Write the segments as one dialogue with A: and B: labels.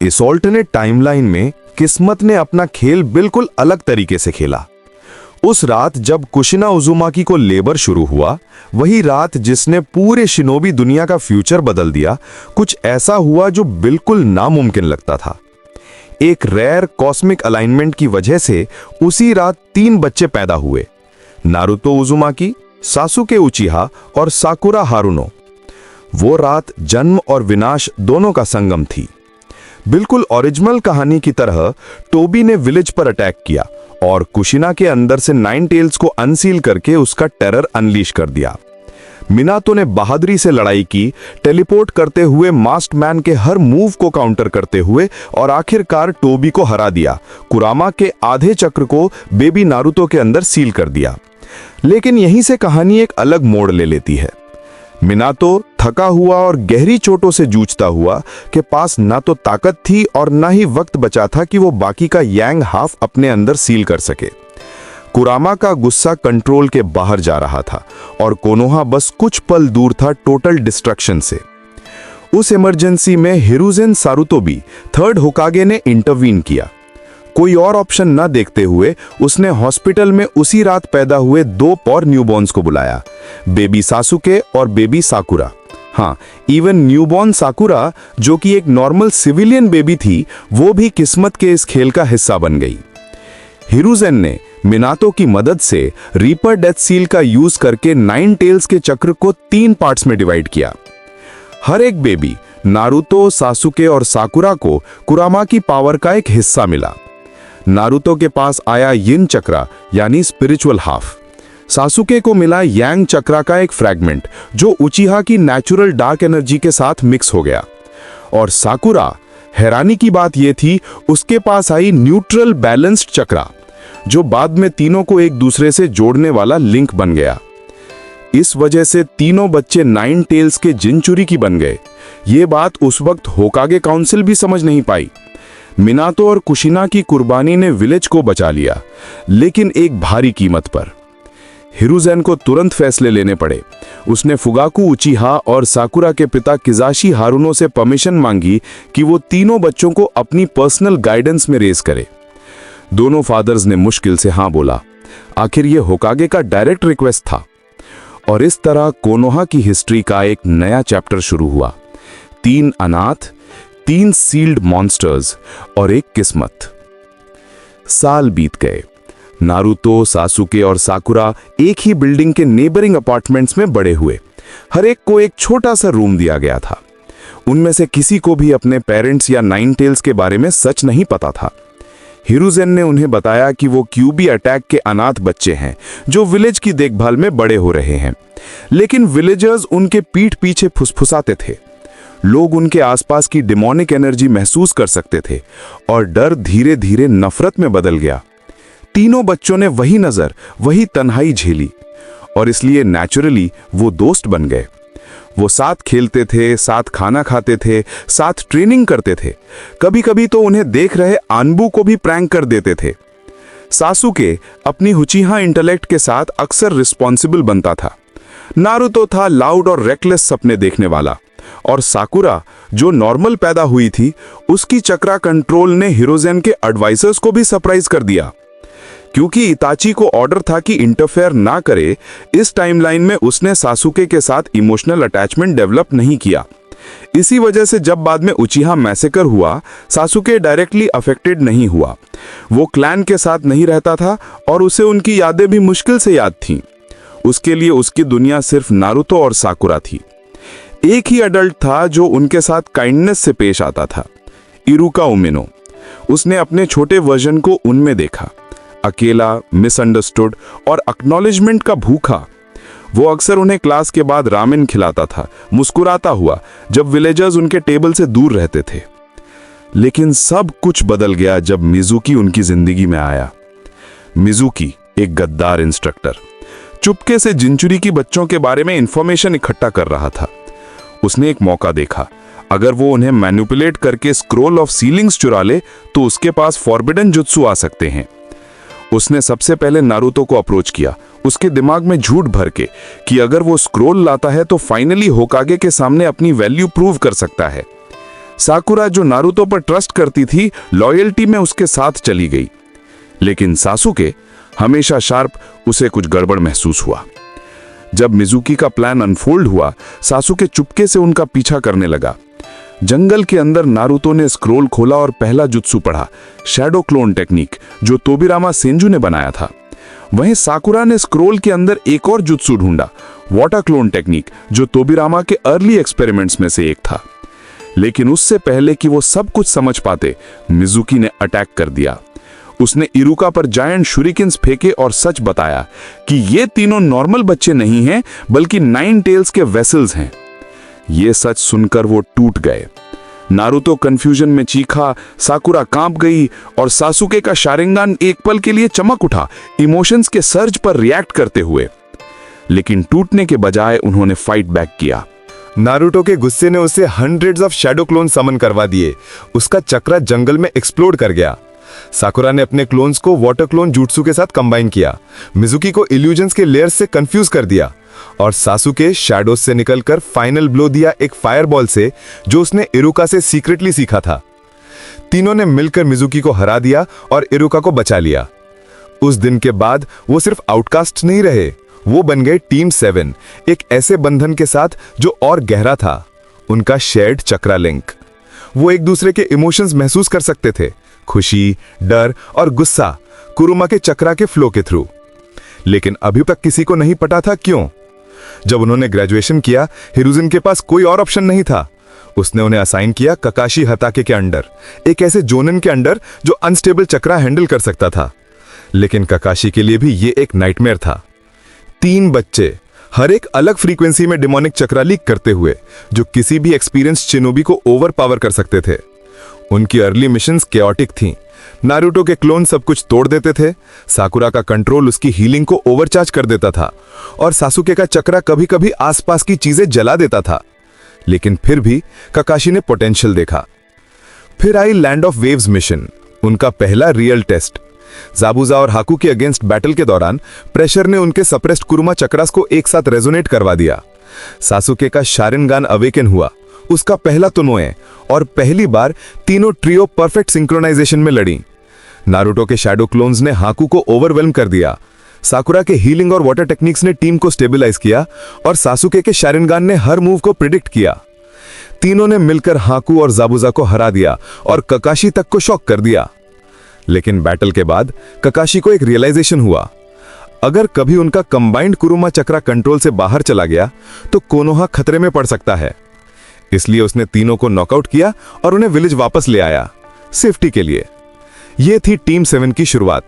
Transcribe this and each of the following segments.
A: इस alternate timeline में किस्मत ने अपना खेल बिल्कुल अलग तरीके से खेला। उस रात जब कुशिना उजुमाकी को लेबर शुरू हुआ, वही रात जिसने पूरे शिनोबी दुनिया का फ्यूचर बदल दिया, कुछ ऐसा हुआ जो बिल्कुल नामुमकिन लगता था। एक रेयर कॉस्मिक अलाइनमेंट की वजह से उसी रात 3 बच्चे पैदा हुए, नारुतो उजुमाकी, सासुके उचिहा और साकुरा हारुनो। वो रात जन्म और विनाश दोनों का संगम थी। बिल्कुल ओरिजिनल कहानी की तरह टोबी ने विलेज पर अटैक किया और कुशिना के अंदर से 9 टेल्स को अनसील करके उसका टेरर अनलीश कर दिया। मिनातो ने बहादुरी से लड़ाई की, टेलीपोर्ट करते हुए मास्क मैन के हर मूव को काउंटर करते हुए, और आखिरकार टोबी को हरा दिया। कुरामा के आधे चक्र को बेबी नारुतो के अंदर सील कर दिया। लेकिन यहीं से कहानी एक अलग मोड़ ले लेती है। मिनातो थका हुआ और गहरी चोटों से जूझता हुआ के पास ना तो ताकत थी और ना ही वक्त बचा था कि वो बाकी का यांग हाफ अपने अंदर सील कर सके। कुरामा का गुस्सा कंट्रोल के बाहर जा रहा था और कोनोहा बस कुछ पल दूर था टोटल डिस्ट्रक्शन से। उस इमरजेंसी में हिरुजेन सारुतोबी, 3rd होकागे ने इंटरवीन किया। कोई और ऑप्शन न देखते हुए उसने हॉस्पिटल में उसी रात पैदा हुए 2 और न्यूबॉर्न्स को बुलाया, बेबी सासुके और बेबी साकुरा। हाँ, इवन न्यूबॉर्न साकुरा, जो कि एक नॉर्मल सिविलियन बेबी थी, वो भी किस्मत के इस खेल का हिस्सा बन गई। हिरुजेन ने मिनातो की मदद से रीपर डेथ सील का यूज करके 9 टेल्स के चक्र को 3 पार्ट्स में डिवाइड किया। हर एक बेबी नारुतो, सासुके और साकुरा को कुरामा की पावर का एक हिस्सा मिला। नारुतो के पास आया यिन चक्रा यानी स्पिरिचुअल हाफ, सासुके को मिला यांग चक्रा का एक फ्रैगमेंट जो उचिहा की नेचुरल डार्क एनर्जी के साथ मिक्स हो गया, और साकुरा, हैरानी की बात यह थी, उसके पास आई न्यूट्रल बैलेंस्ड चक्रा जो बाद में तीनों को एक दूसरे से जोड़ने वाला लिंक बन गया। इस वजह से तीनों बच्चे 9 टेल्स के जिनचुरी की बन गए। ये बात उस वक्त होकागे काउंसिल भी समझ नहीं पाई। मिनातो और कुशिना की कुर्बानी ने विलेज को बचा लिया, लेकिन एक भारी कीमत पर। हिरुजेन को तुरंत फैसले लेने पड़े। उसने फुगाकू उचिहा और साकुरा के पिता किजाशी हारुनो से परमिशन मांगी कि वो तीनों बच्चों को अपनी पर्सनल गाइडेंस में रेज करे। दोनों फादर्स ने मुश्किल से हाँ बोला। आखिर ये होकागे का डायरेक्ट रिक्वेस्ट था। और इस तरह कोनोहा की हिस्ट्री का एक नया चैप्टर शुरू हुआ। 3 अनाथ, 3 सील्ड मॉन्स्टर्स और एक किस्मत। साल बीत गए। नारुतो, सासुके और साकुरा एक ही बिल्डिंग के नेबरिंग अपार्टमेंट्स में बड़े हुए। हर एक को एक छोटा सा रूम दिया गया था। उनमें से किसी को भी अपने पेरेंट्स या 9 टेल्स के बारे में सच नहीं पता था। हिरुजेन ने उन्हें बताया कि वो क्यूबी अटैक के अनाथ बच्चे हैं जो विलेज की देखभाल में बड़े हो रहे हैं, लेकिन विलेजर्स उनके पीठ पीछे फुसफुसाते थे। लोग उनके आसपास की डिमोनिक एनर्जी महसूस कर सकते थे और डर धीरे धीरे नफरत में बदल गया। तीनों बच्चों ने वही नजर, वही तन्हाई झेली और इसलिए नेचुरली वो दोस्त बन गए। वो साथ खेलते थे, साथ खाना खाते थे, साथ ट्रेनिंग करते थे। कभी कभी तो उन्हें देख रहे आनबू को भी प्रैंक कर देते थे। सासुके अपनी हुचिहा इंटेलेक्ट के साथ अक्सर रिस्पॉन्सिबल बनता था। नारुतो था लाउड और रेकलेस सपने देखने वाला, और साकुरा जो नॉर्मल पैदा हुई थी, उसकी चक्रा कंट्रोल ने हिरोजेन के एडवाइजर्स को भी सरप्राइज कर दिया। क्योंकि इताची को ऑर्डर था कि इंटरफेयर ना करे, इस टाइमलाइन में उसने सासुके के साथ इमोशनल अटैचमेंट डेवलप नहीं किया। इसी वजह से जब बाद में उचिहा मैसेकर हुआ, सासुके डायरेक्टली अफेक्टेड नहीं हुआ। वो क्लैन के साथ नहीं रहता था और उसे उनकी यादें भी मुश्किल से याद थीं। उसके लिए उसकी दुनिया सिर्फ नारुतो और साकुरा थी। एक ही अडल्ट था जो उनके साथ काइंडनेस से पेश आता था, इरुका उमिनो। उसने अपने छोटे वर्जन को उनमें देखा, अकेला, मिसअंडरस्टूड और एक्नॉलेजमेंट का भूखा। वो अक्सर उन्हें क्लास के बाद रामेन खिलाता था, मुस्कुराता हुआ, जब विलेजर्स उनके टेबल से दूर रहते थे। लेकिन सब कुछ बदल गया जब मिजुकी उनकी जिंदगी में आया। मिजुकी एक गद्दार इंस्ट्रक्टर, चुपके से जिनचुरी की बच्चों के बारे में इंफॉर्मेशन इकट्ठा कर रहा था। उसने एक मौका देखा, अगर वो उन्हें मैनिपुलेट करके स्क्रोल ऑफ सीलिंग्स चुरा ले तो उसके पास फॉरबिडन जुत्सु आ सकते हैं। उसने सबसे पहले नारुतो को अप्रोच किया, उसके दिमाग में झूठ भर के कि अगर वो स्क्रोल लाता है तो फाइनली होकागे के सामने अपनी वैल्यू प्रूव कर सकता है। साकुरा जो नारुतो पर ट्रस्ट करती थी, लॉयल्टी में उसके साथ चली गई। लेकिन सासुके हमेशा शार्प, उसे कुछ गड़बड़ महसूस हुआ। जब मिजुकी का प्लान अनफोल्ड हुआ, सासुके चुपके से उनका पीछा करने लगा। जंगल के अंदर नारुतो ने स्क्रोल खोला और पहला जुत्सु पढ़ा, शैडो क्लोन टेक्निक, जो तोबिरामा सेंजू ने बनाया था। वहीं साकुरा ने स्क्रोल के अंदर एक और जुत्सु ढूंढा, वाटर क्लोन टेक्निक, जो तोबिरामा के अर्ली एक्सपेरिमेंट्स में से एक था। लेकिन उससे पहले कि वो सब कुछ समझ पाते, मिजुकी ने अटैक कर दिया। उसने इरुका पर जायंट शुरिकेन्स फेंके और सच बताया कि ये तीनों नॉर्मल बच्चे नहीं हैं, बल्कि 9 टेल्स के वेसल्स हैं। ये सच सुनकर वो टूट गए। नारुतो कंफ्यूजन में चीखा, साकुरा कांप गई और सासुके का शारिंगान एक पल के लिए चमक उठा, इमोशंस के सर्ज पर रिएक्ट करते हुए। लेकिन टूटने के बजाय उन्होंने फाइट बैक किया।
B: नारुतो के गुस्से ने उसे हंड्रेड्स ऑफ शैडो क्लोन समन करवा दिए। उसका चक्रा जंगल में एक्सप्लोड कर गया। साकुरा ने अपने क्लोन्स को वाटर क्लोन जुट्सु के साथ कंबाइन किया, मिजुकी को इल्यूजन्स के लेयर्स से कंफ्यूज कर दिया और सासुके शैडोज से निकलकर फाइनल ब्लो दिया एक फायरबॉल से, जो उसने इरुका से सीक्रेटली सीखा था। तीनों ने मिलकर मिजुकी को हरा दिया और इरुका को बचा लिया। उस दिन के बाद वो सिर्फ आउटकास्ट नहीं रहे, वो बन गए टीम 7, एक ऐसे बंधन के साथ जो और गहरा था, उनका शेयर्ड चक्रा लिंक। वो एक दूसरे के इमोशंस महसूस कर सकते थे, खुशी, डर और गुस्सा, कुरुमा के चक्रा के फ्लो के थ्रू। लेकिन अभी तक किसी को नहीं पता था क्यों। जब उन्होंने ग्रेजुएशन किया, हिरुजिन के पास कोई और ऑप्शन नहीं था। उसने उन्हें असाइन किया ककाशी हताके के अंडर, एक ऐसे जोनन के अंडर जो अनस्टेबल चक्रा हैंडल कर सकता था। लेकिन ककाशी के लिए भी ये एक नाइटमेयर था। 3 बच्चे, हर एक अलग फ्रीक्वेंसी में डिमोनिक चक्रा लीक करते हुए, जो किसी भी एक्सपीरियंस शिनोबी को ओवर पावर कर सकते थे। उनकी अर्ली मिशंस केओटिक थीं। नारुतो के क्लोन सब कुछ तोड़ देते थे, साकुरा का कंट्रोल उसकी हीलिंग को ओवरचार्ज कर देता था और सासुके का चक्रा कभी-कभी आसपास की चीजें जला देता था। लेकिन फिर भी ककाशी ने पोटेंशियल देखा। फिर आई लैंड ऑफ वेव्स मिशन, उनका पहला रियल टेस्ट। जाबुजा और हाकू के अगेंस्ट बैटल के दौरान प्रेशर ने उनके सप्रेस्ड कुरुमा चक्रास को एक साथ रेजोनेट करवा दिया। सासुके का शारिंगान अवेकन हुआ, उसका पहला तोनोए, और पहली बार तीनों ट्रियो परफेक्ट सिंक्रोनाइजेशन में लड़ी। नारुतो के शैडो क्लोन्स ने हाकू को ओवरवेल्म कर दिया। साकुरा के हीलिंग और वाटर टेक्निक्स ने टीम को स्टेबलाइज किया और सासुके के शारिंगान ने हर मूव को प्रिडिक्ट किया। तीनों ने मिलकर हाकू और जाबुजा को हरा दिया और ककाशी तक को शॉक कर दिया। लेकिन बैटल के बाद ककाशी को एक रियलाइजेशन हुआ, अगर कभी उनका कंबाइंड कुरुमा चक्रा कंट्रोल से बाहर चला गया तो कोनोहा खतरे में पड़ सकता है। इसलिए उसने तीनों को नॉकआउट किया और उन्हें विलेज वापस ले आया, सेफ्टी के लिए। यह थी टीम 7 की शुरुआत,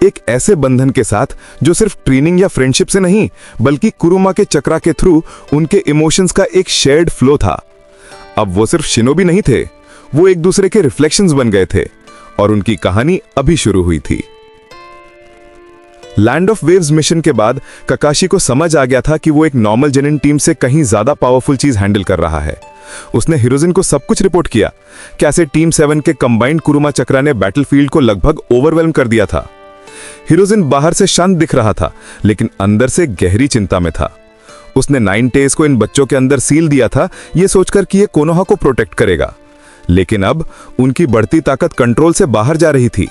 B: एक ऐसे बंधन के साथ जो सिर्फ ट्रेनिंग या फ्रेंडशिप से नहीं, बल्कि कुरुमा के चक्रा के थ्रू उनके इमोशंस का एक शेयर्ड फ्लो था। अब वो सिर्फ शिनोबी नहीं थे, वो एक दूसरे के रिफ्लेक्शंस बन गए थे और उनकी कहानी अभी शुरू हुई थी। लैंड ऑफ वेव्स मिशन के बाद ककाशी को समझ आ गया था कि वो एक नॉर्मल जेनिन टीम से कहीं ज्यादा पावरफुल चीज हैंडल कर रहा है। उसने हिरोजिन को सब कुछ रिपोर्ट किया, कैसे टीम 7 के कंबाइंड कुरुमा चक्रा ने बैटलफील्ड को लगभग ओवरवेल्म कर दिया था। हिरोजिन बाहर से शांत दिख रहा था, लेकिन अंदर से गहरी चिंता में था। उसने 9 टेल्स को इन बच्चों के अंदर सील दिया था, यह सोचकर कि यह कोनोहा को प्रोटेक्ट करेगा। लेकिन अब उनकी बढ़ती ताकत कंट्रोल से बाहर जा रही थी।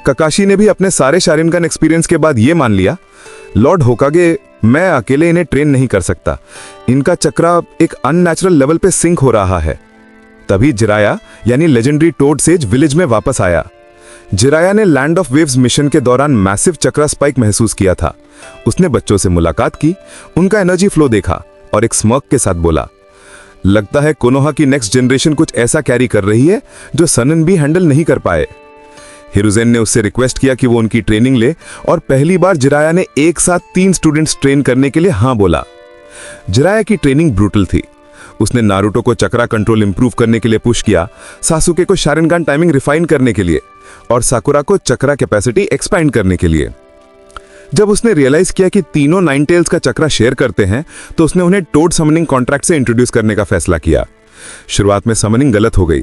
B: ककाशी ने भी अपने सारे शारिंगान एक्सपीरियंस के बाद यह मान लिया, लॉर्ड होकागे, मैं अकेले इन्हें ट्रेन नहीं कर सकता। इनका चक्रा एक अननेचुरल लेवल पे सिंक हो रहा है। तभी जिराया यानी लेजेंडरी टोड सेज विलेज में वापस आया। जिराया ने लैंड ऑफ वेव्स मिशन के दौरान मैसिव चक्रा स्पाइक महसूस किया था। उसने बच्चों से मुलाकात की, उनका एनर्जी फ्लो देखा और एक स्मर्क के साथ बोला, लगता है कोनोहा की नेक्स्ट जनरेशन कुछ ऐसा कैरी कर रही है जो सनन भी हैंडल नहीं कर पाए। हिरुजेन ने उससे रिक्वेस्ट किया कि वो उनकी ट्रेनिंग ले और पहली बार जिराया ने एक साथ 3 स्टूडेंट्स ट्रेन करने के लिए हां बोला। जिराया की ट्रेनिंग ब्रूटल थी। उसने नारुतो को चक्रा कंट्रोल इंप्रूव करने के लिए पुश किया, सासुके को शारिंगान टाइमिंग रिफाइन करने के लिए और साकुरा को चक्रा कैपेसिटी एक्सपैंड करने के लिए। जब उसने रियलाइज किया कि तीनों 9 टेल्स का चक्रा शेयर करते हैं, तो उसने उन्हें टोड समनिंग कॉन्ट्रैक्ट से इंट्रोड्यूस करने का फैसला किया। शुरुआत में समनिंग गलत हो गई।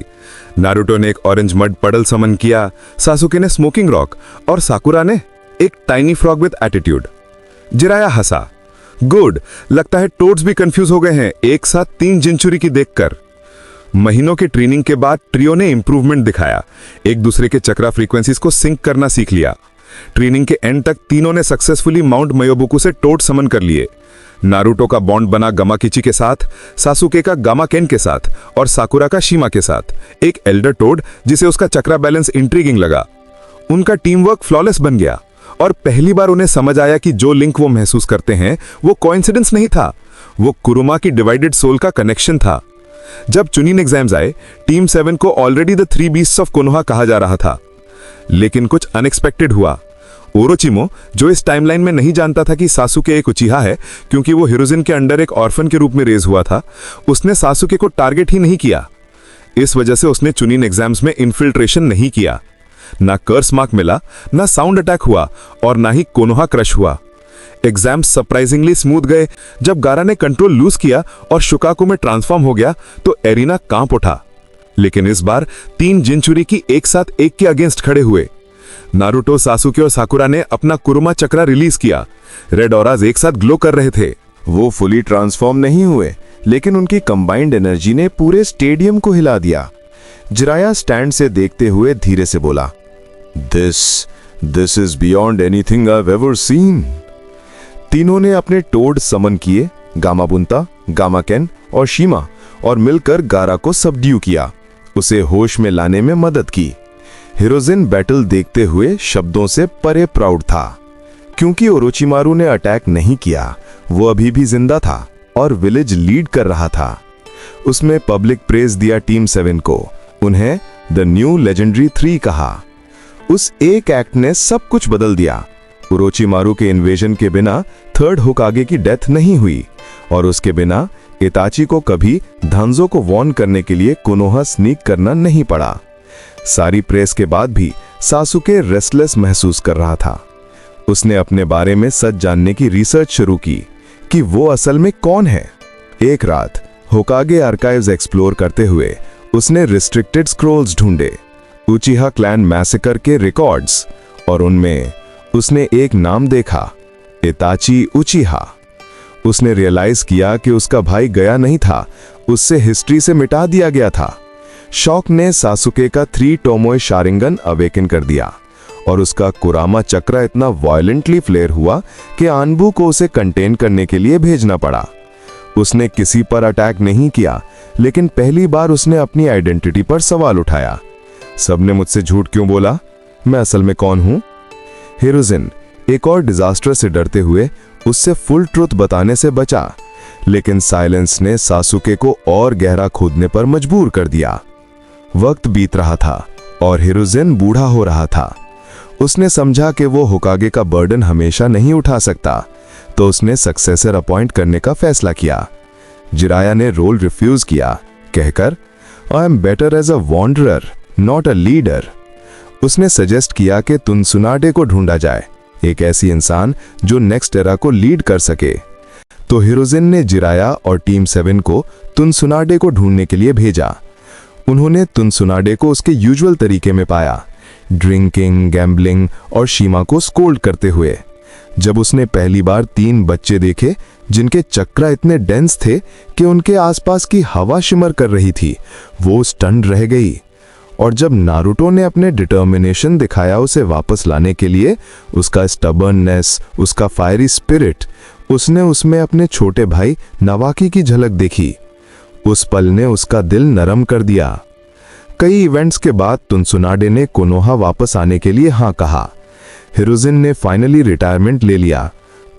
B: नारुतो ने एक ऑरेंज मड पडल समन किया, सासुके ने स्मोकिंग रॉक और साकुरा ने एक tiny frog with attitude. Jiraiya Hansa, good, लगता है टोड्स भी कंफ्यूज हो गए हैं एक साथ 3 जिंचुरी की देखकर। महीनों के ट्रेनिंग के बाद ट्रियो ने इंप्रूवमेंट दिखाया, एक दूसरे के चक्रा फ्रीक्वेंसीज को सिंक करना सीख लिया। ट्रेनिंग के एंड तक तीनों ने सक्सेसफुली माउंट मयोबुकु से टोड समन कर लिए। नारुतो का बॉन्ड बना गामाकिची के साथ, सासुके का गामाकेन के साथ और साकुरा का शिमा के साथ, एक एल्डर टोड जिसे उसका चक्रा बैलेंस इंट्रीगिंग लगा। उनका टीम वर्क फ्लॉलेस बन गया और पहली बार उन्हें समझ आया कि जो लिंक वो महसूस करते हैं वो कोइंसिडेंस नहीं था, वो कुरुमा की डिवाइडेड सोल का कनेक्शन था। जब चुनिन एग्जाम्स आए, टीम 7 को already the 3 beasts of Konoha कहा जा रहा था, लेकिन कुछ अनएक्सपेक्टेड हुआ। ओरोचिमो, जो इस टाइमलाइन में नहीं जानता था कि सासुके एक उचिहा है क्योंकि वो हिरोजिन के अंडर एक ऑर्फन के रूप में रेज हुआ था, उसने सासुके को टारगेट ही नहीं किया। इस वजह से उसने चुनिन एग्जाम्स में इन्फिल्ट्रेशन नहीं किया। ना कर्स मार्क मिला, ना साउंड अटैक हुआ और ना ही कोनोहा क्रश हुआ। एग्जाम सरप्राइजिंगली स्मूथ गए। जब गारा ने कंट्रोल लूज किया और शुकाकू में ट्रांसफॉर्म हो गया तो एरिना कांप उठा। लेकिन इस बार 3 जिनचुरी एक साथ एक के अगेंस्ट खड़े हुए। नारुतो, सासुके और साकुरा ने अपना कुरुमा चक्रा रिलीज किया। रेड ऑराज एक साथ ग्लो कर रहे थे।
A: वो फुली ट्रांसफॉर्म नहीं हुए, लेकिन उनकी कंबाइंड एनर्जी ने पूरे स्टेडियम को हिला दिया। जिराया स्टैंड से देखते हुए धीरे से बोला, this is beyond anything I have ever seen. तीनों ने अपने टोड समन किए, गामाबुंता, गामाकेन और शिमा, और मिलकर गारा को सबड्यू किया, उसे होश में लाने में मदद की। हिरोजिन बैटल देखते हुए शब्दों से परे प्राउड था, क्योंकि ओरोचिमारू ने अटैक नहीं किया, वो अभी भी जिंदा था और विलेज लीड कर रहा था। उसमें पब्लिक प्रेज दिया टीम 7 को, उन्हें द न्यू लेजेंडरी 3 कहा। उस एक एक्ट ने सब कुछ बदल दिया। ओरोचिमारू के इन्वेजन के बिना थर्ड होकागे की डेथ नहीं हुई और उसके बिना इताची को कभी धांजो को वॉर्न करने के लिए कोनोहा स्नीक करना नहीं पड़ा। सारी प्रेस के बाद भी सासुके रेस्टलेस महसूस कर रहा था। उसने अपने बारे में सच जानने की रिसर्च शुरू की कि वो असल में कौन है। एक रात होकागे आर्काइव्स एक्सप्लोर करते हुए उसने रिस्ट्रिक्टेड स्क्रोल्स ढूंढे, उचिहा क्लैन मैसेकर के रिकॉर्ड्स, और उनमें उसने एक नाम देखा, इताची उचिहा। उसने रियलाइज किया कि उसका भाई गया नहीं था, उससे हिस्ट्री से मिटा दिया गया था। शॉक ने सासुके का 3 टोमोए शारिंगन अवेकन कर दिया और उसका कुरामा चक्रा इतना वायलेंटली फ्लेयर हुआ कि आनबू को उसे कंटेन करने के लिए भेजना पड़ा। उसने किसी पर अटैक नहीं किया, लेकिन पहली बार उसने अपनी आइडेंटिटी पर सवाल उठाया। सबने मुझसे झूठ क्यों बोला? मैं असल में कौन हूं? हिरोजिन एक और डिजास्टर से डरते हुए उससे फुल ट्रुथ बताने से बचा, लेकिन साइलेंस ने सासुके को और गहरा खोदने पर मजबूर कर दिया। वक्त बीत रहा था और हिरोजिन बूढ़ा हो रहा था। उसने समझा कि वो होकागे का बर्डन हमेशा नहीं उठा सकता, तो उसने सक्सेसर अपॉइंट करने का फैसला किया। जिराया ने रोल रिफ्यूज किया, कहकर I am better as a wanderer not a leader. उसने सजेस्ट किया कि तुनसुनाडे को ढूंढा जाए, एक ऐसी इंसान जो नेक्स्ट एरा को लीड कर सके। तो हिरोजिन ने जिराया और टीम 7 को तुनसुनाडे को ढूंढने के लिए भेजा। उन्होंने तुनसुनाडे को उसके यूजुअल तरीके में पाया, ड्रिंकिंग, गैम्बलिंग और शिमा को स्कोल्ड करते हुए। जब उसने पहली बार 3 बच्चे देखे जिनके चक्रा इतने डेंस थे कि उनके आसपास की हवा शिमर कर रही थी, वो स्टन्ड रह गई। और जब नारुतो ने अपने डिटर्मिनेशन दिखाया उसे वापस लाने के लिए, उसका स्टबर्ननेस, उसका फायरी स्पिरिट, उसने उसमें अपने छोटे भाई नवाकी की झलक देखी। उस पल ने उसका दिल नरम कर दिया। कई इवेंट्स के बाद तुनसुनाडे ने कोनोहा वापस आने के लिए हाँ कहा। हिरोजिन ने फाइनली रिटायरमेंट ले लिया।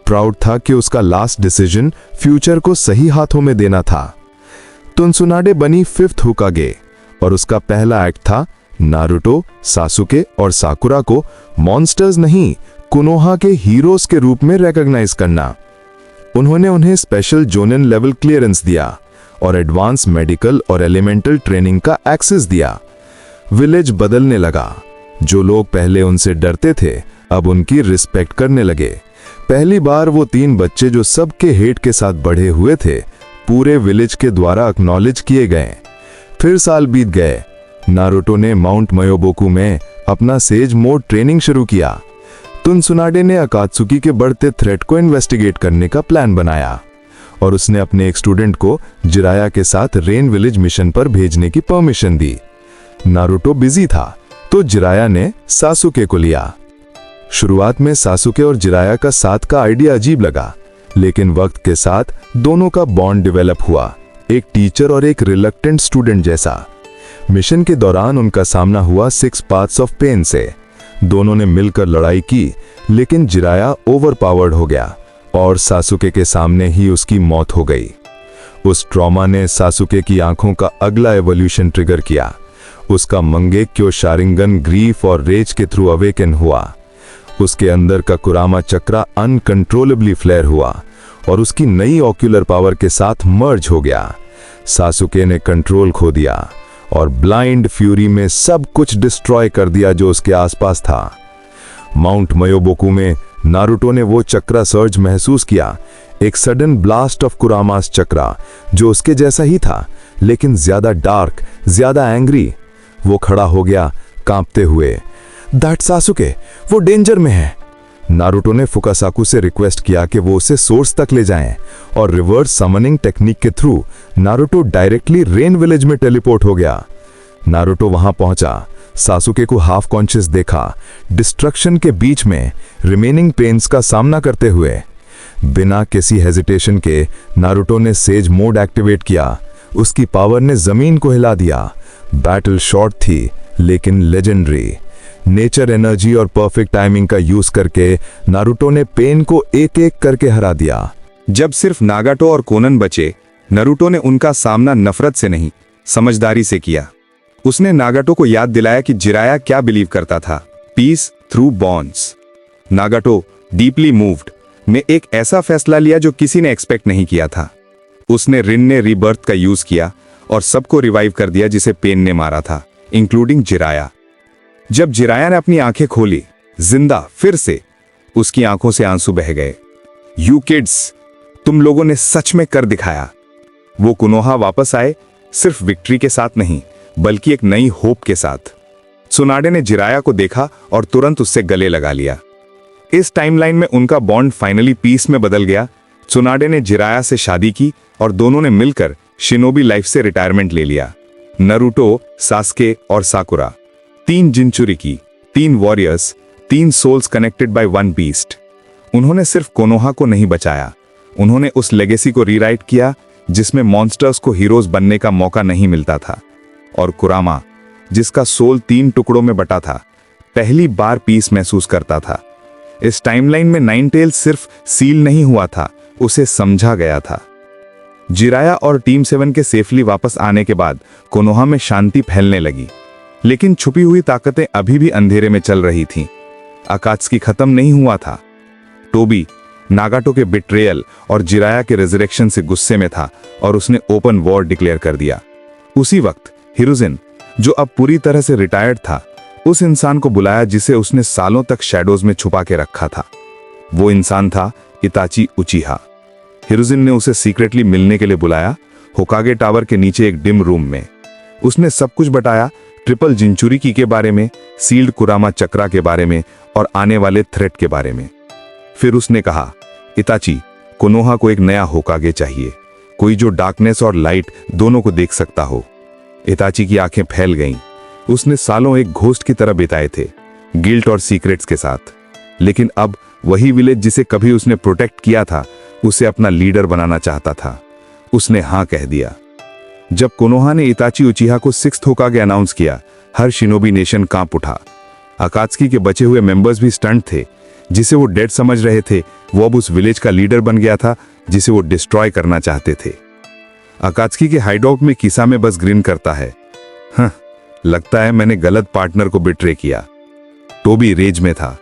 A: प्राउड था कि उसका लास्ट डिसीजन फ्यूचर को सही हाथों में देना था। तुनसुनाडे बनी 5th होकागे और उसका पहला एक्ट था नारुतो, सासुके और साकुरा को मॉन्स्टर्स नहीं, कोनोहा के हीरोज के रूप में रिकॉग्नाइज करना। उन्होंने उन्हें स्पेशल जोनेन लेवल क्लियरेंस दिया और एडवांस मेडिकल और एलिमेंटल ट्रेनिंग का एक्सेस दिया। विलेज बदलने लगा। जो लोग पहले उनसे डरते थे अब उनकी रिस्पेक्ट करने लगे। पहली बार वो 3 बच्चे जो सबके हेट के साथ बढ़े हुए थे, पूरे विलेज के द्वारा एक्नॉलेज किए गए। फिर साल बीत गए। नारुतो ने माउंट मयोबोकू में अपना सेज मोड ट्रेनिंग शुरू किया। तुनसुनाडे ने अकात्सुकी के बढ़ते थ्रेट को इन्वेस्टिगेट करने का प्लान बनाया। और उसने अपने एक स्टूडेंट को जिराया के साथ रेन विलेज मिशन पर भेजने की परमिशन दी। नारुतो बिजी था तो जिराया ने सासुके को लिया। शुरुआत में सासुके और जिराया का साथ का आइडिया अजीब लगा, लेकिन वक्त के साथ दोनों का बॉन्ड डेवलप हुआ, एक टीचर और एक रिलक्टेंट स्टूडेंट जैसा। मिशन के दौरान उनका सामना हुआ 6 पाथ्स ऑफ पेन से। दोनों ने मिलकर लड़ाई की, लेकिन जिराया ओवरपावर्ड हो गया और सासुके के सामने ही उसकी मौत हो गई। उस ट्रॉमा ने सासुके की आंखों का अगला एवोल्यूशन ट्रिगर किया। उसका मंगेक्यो शारिंगन ग्रीफ और रेज के थ्रू अवेकन हुआ। उसके अंदर का कुरामा चक्रा अनकंट्रोलेबली फ्लेयर हुआ और उसकी नई ऑक्यूलर पावर के साथ मर्ज हो गया। सासुके ने कंट्रोल खो दिया और ब्लाइंड फ्यूरी में सब कुछ डिस्ट्रॉय कर दिया जो उसके आसपास था। माउंट मयोबोकू में नारुतो ने वो चक्रा सर्ज महसूस किया, एक सडन ब्लास्ट ऑफ कुरामास चक्रा जो उसके जैसा ही था, लेकिन ज्यादा डार्क, ज्यादा एंग्री। वो खड़ा हो गया कांपते हुए। दैट सासुके, वो डेंजर में है। नारुतो ने फुकासाकु से रिक्वेस्ट किया कि वो उसे सोर्स तक ले जाएं, और रिवर्स समनिंग टेक्निक के through Naruto directly rain village में टेलीपोर्ट हो गया। नारुतो वहां पहुंचा, सासुके को हाफ कॉन्शियस देखा, डिस्ट्रक्शन के बीच में रिमेनिंग पेन्स का सामना करते हुए। बिना किसी हेजिटेशन के नारुतो ने सेज मोड एक्टिवेट किया। उसकी पावर ने जमीन को हिला दिया। बैटल शॉर्ट थी लेकिन लेजेंडरी। नेचर एनर्जी और परफेक्ट टाइमिंग का यूज करके नारुतो ने पेन को एक एक करके हरा दिया।
C: जब सिर्फ नागाटो और कोनन बचे, नारुतो ने उनका सामना नफरत से नहीं, समझदारी से किया। उसने नागाटो को याद दिलाया कि जिराया क्या बिलीव करता था, peace through bonds. Nagato deeply moved ने एक ऐसा फैसला लिया जो किसी ने एक्सपेक्ट नहीं किया था। उसने रिन ने रीबर्थ का यूज किया और सबको रिवाइव कर दिया जिसे पेन ने मारा था, इंक्लूडिंग जिराया। जब जिराया ने अपनी आंखें खोली, जिंदा फिर से, उसकी आंखों से आंसू बह गए। यू किड्स, तुम लोगों ने सच में कर दिखाया। वो कुनोहा वापस आए, सिर्फ विक्ट्री के साथ नहीं बल्कि एक नई होप के साथ। त्सुनाडे ने जिराया को देखा और तुरंत उससे गले लगा लिया। इस टाइमलाइन में उनका बॉन्ड फाइनली पीस में बदल गया। त्सुनाडे ने जिराया से शादी की और दोनों ने मिलकर शिनोबी लाइफ से रिटायरमेंट ले लिया। नारुतो, सास्के और Sakura, 3 jinchuriki, 3 warriors, 3 souls connected by 1 beast. उन्होंने सिर्फ कोनोहा को नहीं बचाया, उन्होंने उस लेगेसी को रीराइट किया जिसमें मॉन्स्टर्स को हीरोज बनने का मौका नहीं मिलता था। और कुरामा, जिसका सोल 3 टुकड़ों में बटा था, पहली बार पीस महसूस करता था। इस टाइमलाइन में नाइनटेल सिर्फ सील नहीं हुआ था, उसे समझा गया था। जिराया और टीम 7 के सेफली वापस आने के बाद कोनोहा में शांति फैलने लगी, लेकिन छुपी हुई ताकतें अभी भी अंधेरे में चल रही थीं। अकात्सुकी खत्म नहीं हुआ था। टोबी नागाटो के बिट्रेयल और जिराया के रेजरेक्शन से गुस्से में था और उसने ओपन वॉर डिक्लेयर कर दिया। उसी वक्त हिरुजिन, जो अब पूरी तरह से रिटायर्ड था, उस इंसान को बुलाया जिसे उसने सालों तक शैडोज में छुपा के रखा था। वो इंसान था इताची उचिहा। हिरुजिन ने उसे सीक्रेटली मिलने के लिए बुलाया, होकागे टावर के नीचे एक डिम रूम में। उसने सब कुछ बताया, ट्रिपल जिंचुरिकी के बारे में, सील्ड कुरामा चक्रा के बारे में और आने वाले थ्रेट के बारे में। फिर उसने कहा, इताची, कोनोहा को एक नया होकागे चाहिए, कोई जो डार्कनेस और लाइट दोनों को देख सकता हो। इताची की आंखें फैल गईं। उसने सालों एक घोस्ट की तरह बिताए थे, गिल्ट और सीक्रेट्स के साथ, लेकिन अब वही विलेज जिसे कभी उसने प्रोटेक्ट किया था, उसे अपना लीडर बनाना चाहता था। उसने हां कह दिया। जब कोनोहा ने इताची उचिहा को 6th होकागे अनाउंस किया, हर शिनोबी नेशन कांप उठा। अकात्सुकी के बचे हुए मेंबर्स भी स्टंट थे। जिसे वो डेड समझ रहे थे, वो अब उस विलेज का लीडर बन गया था जिसे वो डिस्ट्रॉय करना चाहते थे। अकात्सुकी के हाइडआउट में किसा में बस ग्रिन करता है। लगता है मैंने गलत पार्टनर को बिट्रे किया। टोबी रेज में था।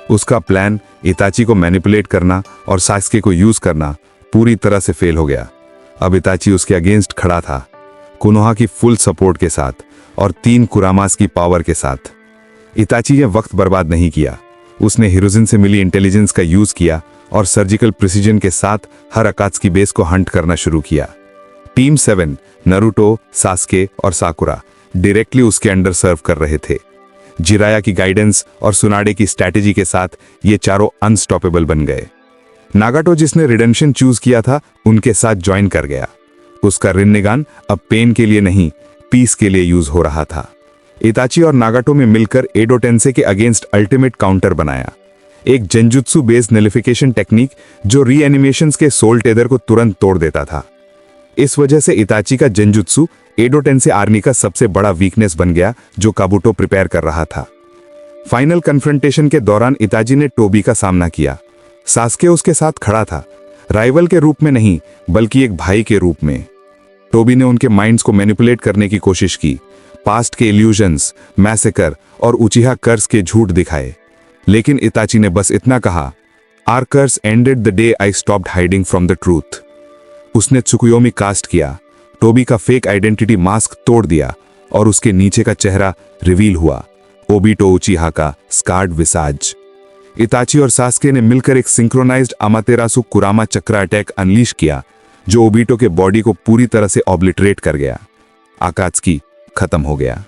C: उसका प्लान इताची को मैनिपुलेट करना और सास्के को यूज करना पूरी तरह से फेल हो गया। अब इताची उसके अगेंस्ट खड़ा था, कोनोहा की फुल सपोर्ट के साथ और 3 कुरामास की पावर के साथ। इताची ने वक्त बर्बाद नहीं किया। उसने हिरुजिन से मिली इंटेलिजेंस का यूज किया और सर्जिकल प्रिसीजन के साथ हर अकात्सुकी बेस को हंट करना शुरू किया। टीम 7, नारुतो, सास्के और साकुरा डायरेक्टली उसके अंडर सर्व कर रहे थे। जिराया की गाइडेंस और सुनाडे की स्ट्रैटेजी के साथ ये चारों अनस्टॉपेबल बन गए। नागाटो जिसने रिडेम्पशन चूज किया था उनके साथ ज्वाइन कर गया। उसका रिन्नेगान अब पेन के लिए नहीं, पीस के लिए यूज हो रहा था। इताची और नागाटो में मिलकर एडो टेंसे के अगेंस्ट अल्टीमेट काउंटर बनाया, एक जेंजुत्सु बेस्ड नलिफिकेशन टेक्निक जो रीएनिमेशंस के सोल टेदर को तुरंत तोड़ देता था। इस वजह से इताची का जेंजुत्सु एडो टेंसे आर्मी का सबसे बड़ा वीकनेस बन गया जो काबुटो प्रिपेयर कर रहा था। फाइनल कन्फ्रंटेशन के दौरान इताची ने टोबी का सामना किया। सास्के उसके साथ खड़ा था, राइवल के रूप में नहीं बल्कि एक भाई के रूप में। टोबी ने उनके माइंड्स को मैनिपुलेट करने की कोशिश की, पास्ट के इल्यूजन्स, मैसेकर और उचिहा कर्स के झूठ दिखाए, लेकिन इताची ने बस इतना कहा, our curse ended the day I stopped hiding from the truth. उसने त्सुकुयोमी कास्ट किया, टोबी का फेक आइडेंटिटी मास्क तोड़ दिया और उसके नीचे का चेहरा रिवील हुआ, ओबिटो उचिहा का स्कार्ड विसाज। इताची और सास्के ने मिलकर एक सिंक्रोनाइज्ड अमातेरासु कुरामा चक्र अटैक अनलीश किया जो ओबिटो के बॉडी को पूरी तरह से ऑब्लिटरेट कर गया। आकात्सुकी खत्म हो गया।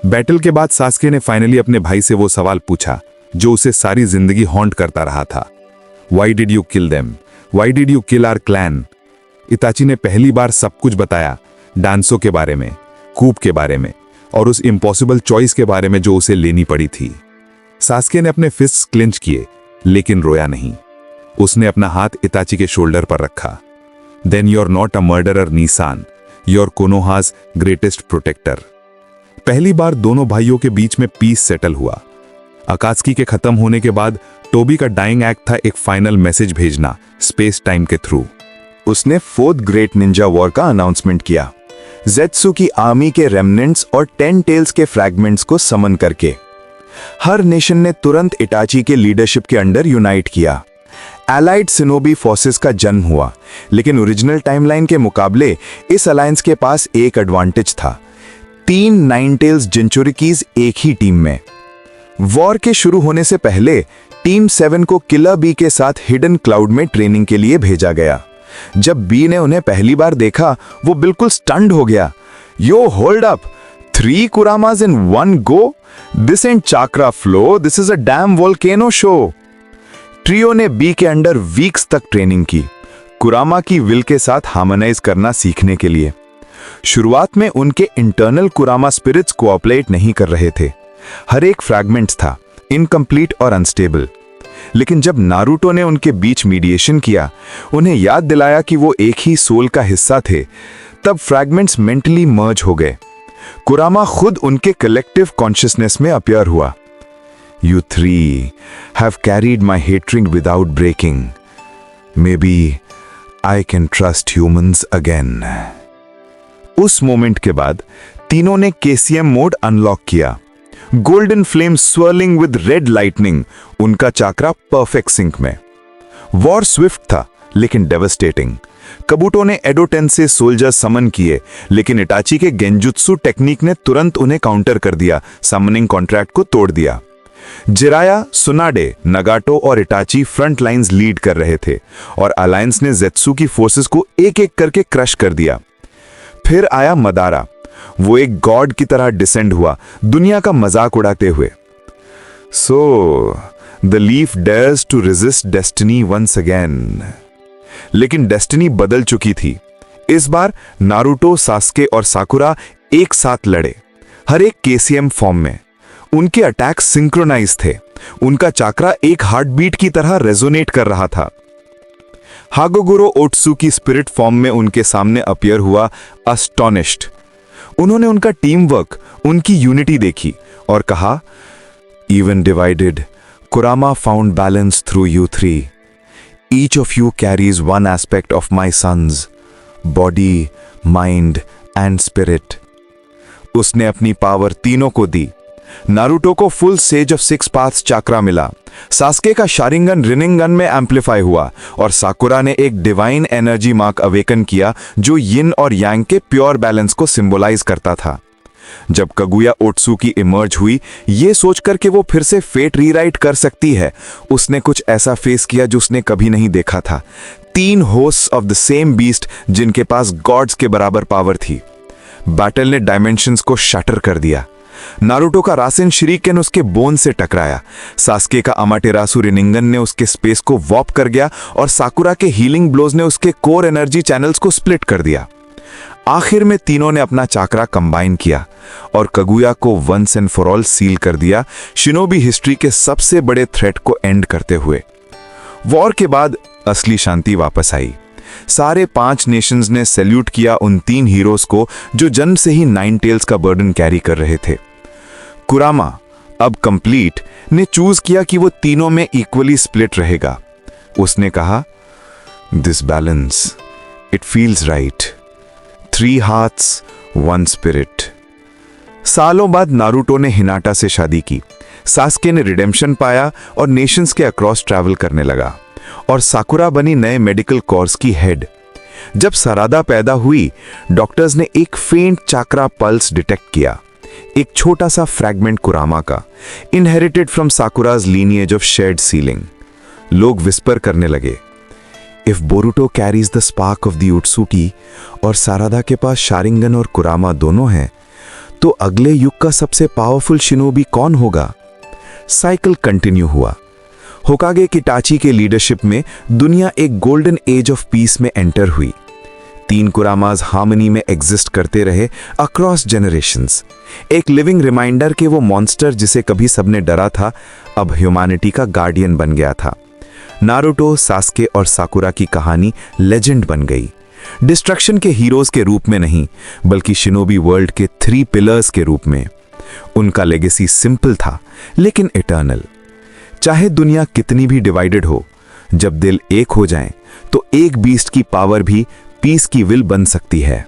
C: बैटल के बाद सास्के ने फाइनली अपने भाई से वो सवाल पूछा जो उसे सारी जिंदगी हॉन्ट करता रहा था, why did you kill them, why did you kill our clan. Itachi ने पहली बार सब कुछ बताया, डांसो के बारे में, कूप के बारे में और उस इम्पॉसिबल चॉइस के बारे में जो उसे लेनी पड़ी थी। सास्के ने अपने फिस्ट क्लिंच किए लेकिन रोया नहीं। उसने अपना हाथ इताची के शोल्डर पर रखा। Then you are not a murderer niisan, your Konoha's greatest protector. पहली बार दोनों भाइयों के बीच में पीस सेटल हुआ। अकात्सुकी के खत्म होने के बाद टोबी का डाइंग एक्ट था एक फाइनल मैसेज भेजना स्पेस टाइम के थ्रू।
A: उसने 4th ग्रेट निंजा वॉर का अनाउंसमेंट किया, ज़ेत्सु की आर्मी के रेमनेंट्स और 10 टेल्स के फ्रैगमेंट्स को समन करके। हर नेशन ने तुरंत इटाची के लीडरशिप के अंडर यूनाइट किया। एलाइड सिनोबी फोर्सेस का जन्म हुआ, लेकिन ओरिजिनल टाइमलाइन के मुकाबले इस अलायंस के पास एक एडवांटेज था, 3 9 टेल्स जिंचुरिकीज एक ही टीम में। वॉर के शुरू होने से पहले टीम 7 को किलर बी के साथ हिडन क्लाउड में ट्रेनिंग के लिए भेजा गया। जब बी ने उन्हें पहली बार देखा वो बिल्कुल स्टन्ड हो गया। Yo hold up, 3 Kuramas in 1 go, this end chakra flow, this is a damn volcano show. Trio ने बी के अंडर वीक्स तक ट्रेनिंग की, कुरामा की विल के साथ हार्मोनाइज करना सीखने के लिए। शुरुआत में उनके इंटरनल कुरामा स्पिरिट्स कोऑपरेट नहीं कर रहे थे, हर एक फ्रैगमेंट्स था इनकम्प्लीट और अनस्टेबल। लेकिन जब नारुतो ने उनके बीच मीडिएशन किया, उन्हें याद दिलाया कि वो एक ही सोल का हिस्सा थे, तब फ्रैगमेंट्स मेंटली मर्ज हो गए। कुरामा खुद उनके कलेक्टिव कॉन्शियसनेस में अपीयर हुआ। You 3 have carried my hatred without breaking. Maybe I can trust humans again. उस मोमेंट के बाद तीनों ने KCM मोड अनलॉक किया। Golden flame swirling with red lightning, उनका चाक्रा परफेक्ट सिंक में। वॉर स्विफ्ट था लेकिन डेवस्टेटिंग। कबूटो ने एडो टेंसे सोल्जर समन किए, लेकिन इटाची के गेंजुत्सु टेक्निक ने तुरंत उन्हें काउंटर कर दिया, समनिंग कॉन्ट्रैक्ट को तोड़ दिया। जिराया, सुनाडे, नगाटो और इटाची फ्रंट लाइंस लीड कर रहे थे और अलायंस ने ज़ेत्सु की फोर्सेस को एक एक करके क्रश कर दिया। फिर आया मदारा, वो एक गॉड की तरह डिसेंड हुआ, दुनिया का मजाक उड़ाते हुए। So the leaf dares to resist destiny once again. लेकिन डेस्टिनी बदल चुकी थी। इस बार नारुतो, सास्के और साकुरा एक साथ लड़े, हर एक KCM फॉर्म में। उनके अटैक सिंक्रोनाइज थे, उनका चाक्रा एक हार्ट बीट की तरह रेजोनेट कर रहा था। हागोगुरो ओट्सु की स्पिरिट फॉर्म में उनके सामने अपीयर हुआ अस्टोनिश्ड। उन्होंने उनका टीम वर्क, उनकी यूनिटी देखी और कहा, इवन डिवाइडेड, कुरामा found balance through you 3. Each of you carries one aspect of my sons, body, mind and spirit. उसने अपनी पावर तीनों को दी। नारुतो को full sage of 6 paths chakra मिला, सास्के का शारिंगन रिनिंगन में एम्पलीफाई हुआ और साकुरा ने एक डिवाइन एनर्जी मार्क अवेकन किया जो यिन और यांग के प्योर बैलेंस को सिंबलाइज करता था। जब कगुया ओट्सु की इमर्ज हुई, ये सोचकर कि वो फिर से फेट रीराइट कर सकती है, उसने कुछ ऐसा फेस किया जो उसने कभी नहीं देखा था। 3 hosts of the same beast जिनके पास गॉड्स के बराबर पावर थी। बैटल ने डायमेंशंस को शटर कर दिया। नारुतो का रासेन शरीकेन उसके बोन से टकराया। सास्के का अमाटेरासु रिनिंगन ने उसके स्पेस को वॉप कर गया और साकुरा के हीलिंग ब्लोज ने उसके कोर एनर्जी चैनल्स को स्प्लिट कर दिया। आखिर में तीनों ने अपना चाकरा कंबाइन किया और कगुया को once and for all seal कर दिया, शिनोबी हिस्ट्री के सबसे बड़े थ्रेट को एंड करते हुए। वॉर के बाद असली शांति वापस आई। सारे 5 नेशंस ने सैल्यूट किया उन 3 हीरोज को जो जन्म से ही 9 टेल्स का बर्डन कैरी कर रहे थे। कुरामा, अब कंप्लीट, ने चूज किया कि वो तीनों में इक्वली स्प्लिट रहेगा। उसने कहा, this balance, it feels right. 3 hearts, 1 spirit. सालों बाद नारुतो ने हिनाटा से शादी की, सास्के ने रिडेम्पशन पाया और नेशंस के अक्रॉस ट्रैवल करने लगा, और साकुरा बनी नए मेडिकल कोर्स की हेड। जब सरादा पैदा हुई, डॉक्टर्स ने एक फेंट चाकरा पल्स डिटेक्ट किया, एक छोटा सा फ्रैगमेंट कुरामा का, inherited from Sakura's lineage of shared sealing. लोग विस्पर करने लगे, if Boruto carries the spark of the Otsutsuki और सारादा के पास शारिंगन और कुरामा दोनों हैं, तो अगले युग का सबसे पावरफुल शिनोबी कौन होगा? साइकिल कंटिन्यू हुआ। होकागे किटाची के लीडरशिप में दुनिया एक गोल्डन एज ऑफ पीस में एंटर हुई। 3 कुरामाज हार्मनी में एग्जिस्ट करते रहे अक्रॉस जनरेशंस। एक लिविंग रिमाइंडर कि वो मॉन्स्टर जिसे कभी सबने डरा था, अब ह्यूमैनिटी का गार्डियन बन गया था। नारुतो, सास्के और साकुरा की कहानी लेजेंड बन गई, डिस्ट्रक्शन के हीरोज के रूप में नहीं, बल्कि शिनोबी वर्ल्ड के 3 पिलर्स के रूप में। उनका लेगेसी सिंपल था लेकिन इटर्नल। चाहे दुनिया कितनी भी डिवाइडेड हो, जब दिल एक हो जाएं, तो एक बीस्ट की पावर भी पीस की विल बन सकती है।